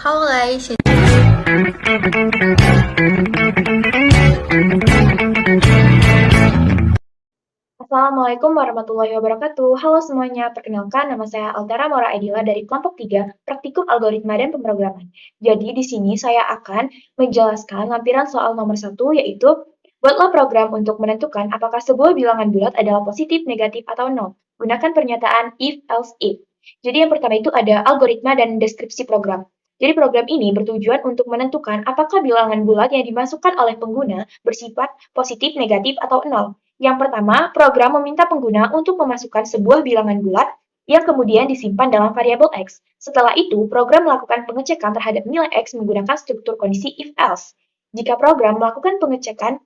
好来，现 Assalamualaikum warahmatullahi wabarakatuh. Halo semuanya, perkenalkan nama saya Altara Maura Edila dari kelompok 3, Praktikum Algoritma dan Pemrograman. Jadi di sini saya akan menjelaskan lampiran soal nomor 1, yaitu buatlah program untuk menentukan apakah sebuah bilangan bulat adalah positif, negatif, atau nol. Gunakan pernyataan if, else, if. Jadi yang pertama itu ada algoritma dan deskripsi program. Jadi program ini bertujuan untuk menentukan apakah bilangan bulat yang dimasukkan oleh pengguna bersifat positif, negatif, atau nol. Yang pertama, program meminta pengguna untuk memasukkan sebuah bilangan bulat yang kemudian disimpan dalam variabel X. Setelah itu, program melakukan pengecekan terhadap nilai X menggunakan struktur kondisi if-else. Jika program melakukan pengecekan,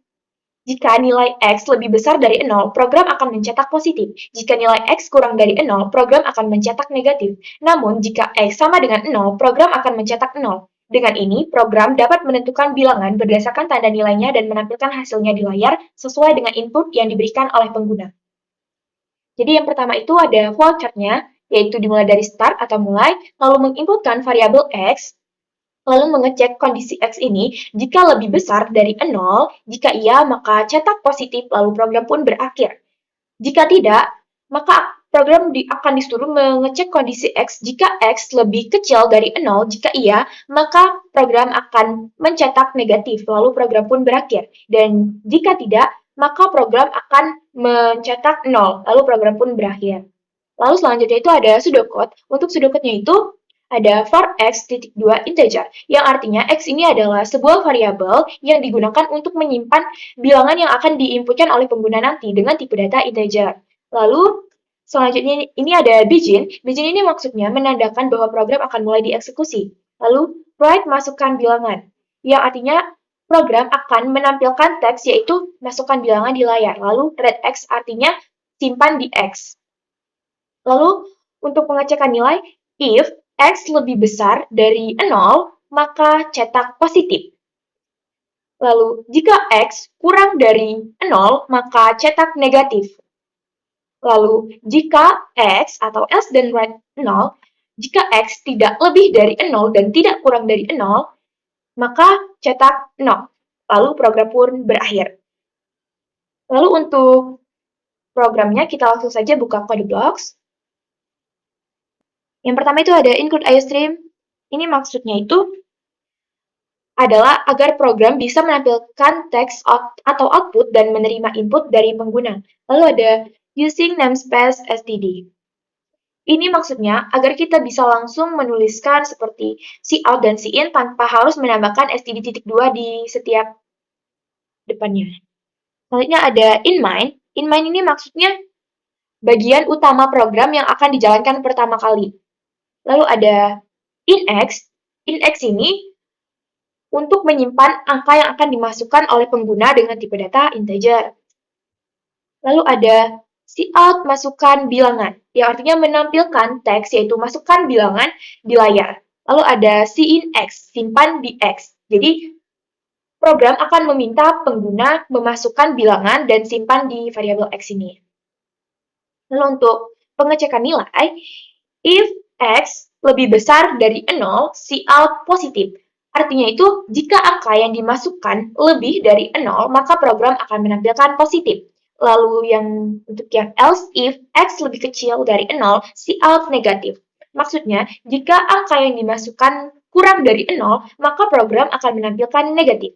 jika nilai X lebih besar dari 0, program akan mencetak positif. Jika nilai X kurang dari 0, program akan mencetak negatif. Namun, jika X sama dengan 0, program akan mencetak 0. Dengan ini, program dapat menentukan bilangan berdasarkan tanda nilainya dan menampilkan hasilnya di layar sesuai dengan input yang diberikan oleh pengguna. Jadi yang pertama itu ada flowchart-nya, yaitu dimulai dari start atau mulai, lalu menginputkan variabel X, lalu mengecek kondisi X ini jika lebih besar dari 0, jika iya maka cetak positif lalu program pun berakhir. Jika tidak, maka program akan disuruh mengecek kondisi X jika X lebih kecil dari 0, jika iya maka program akan mencetak negatif lalu program pun berakhir. Dan jika tidak, maka program akan mencetak 0 lalu program pun berakhir. Lalu selanjutnya itu ada pseudocode. Untuk pseudocode-nya itu ada for x.2 integer, yang artinya x ini adalah sebuah variabel yang digunakan untuk menyimpan bilangan yang akan diinputkan oleh pengguna nanti dengan tipe data integer. Lalu, selanjutnya ini ada begin. Begin ini maksudnya menandakan bahwa program akan mulai dieksekusi. Lalu, write masukkan bilangan, yang artinya program akan menampilkan teks yaitu masukkan bilangan di layar. Lalu, read x artinya simpan di x. Lalu, untuk pengecekan nilai, if X lebih besar dari 0, maka cetak positif. Lalu, jika X kurang dari 0, maka cetak negatif. Lalu, jika X atau else dan right 0, jika X tidak lebih dari 0 dan tidak kurang dari 0, maka cetak 0. Lalu, program pun berakhir. Lalu, untuk programnya, kita langsung saja buka kode blocks. Yang pertama itu ada include IOStream. Ini maksudnya itu adalah agar program bisa menampilkan teks atau output dan menerima input dari pengguna. Lalu ada using namespace std. Ini maksudnya agar kita bisa langsung menuliskan seperti cout dan cin tanpa harus menambahkan std.2 di setiap depannya. Selanjutnya ada inMine. InMine ini maksudnya bagian utama program yang akan dijalankan pertama kali. Lalu ada inX. InX ini untuk menyimpan angka yang akan dimasukkan oleh pengguna dengan tipe data integer. Lalu ada cout masukkan bilangan, yang artinya menampilkan teks yaitu masukkan bilangan di layar. Lalu ada cinx, simpan di X. Jadi, program akan meminta pengguna memasukkan bilangan dan simpan di variabel X ini. Lalu untuk pengecekan nilai, if X lebih besar dari 0, cout positif. Artinya itu, jika angka yang dimasukkan lebih dari 0, maka program akan menampilkan positif. Lalu untuk yang else, if X lebih kecil dari 0, cout negatif. Maksudnya, jika angka yang dimasukkan kurang dari 0, maka program akan menampilkan negatif.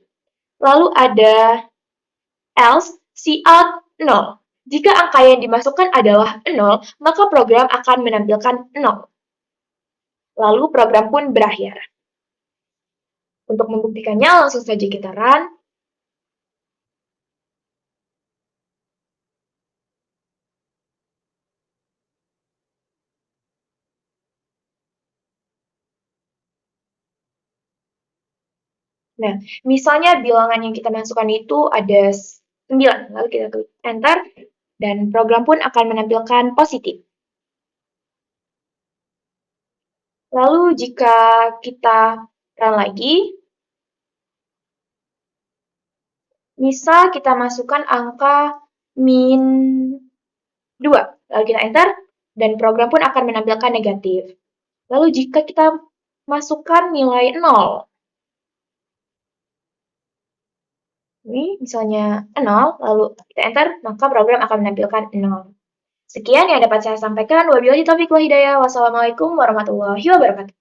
Lalu ada else, cout 0. Jika angka yang dimasukkan adalah 0, maka program akan menampilkan 0. Lalu program pun berakhir. Untuk membuktikannya, langsung saja kita run. Nah, misalnya bilangan yang kita masukkan itu ada 9, lalu kita klik enter, dan program pun akan menampilkan positif. Lalu jika kita run lagi, misal kita masukkan angka min 2, lalu kita enter, dan program pun akan menampilkan negatif. Lalu jika kita masukkan nilai 0. Ini misalnya 0, lalu kita enter, maka program akan menampilkan 0. Sekian yang dapat saya sampaikan. Wabillahi taufiq wal hidayah. Wassalamualaikum warahmatullahi wabarakatuh.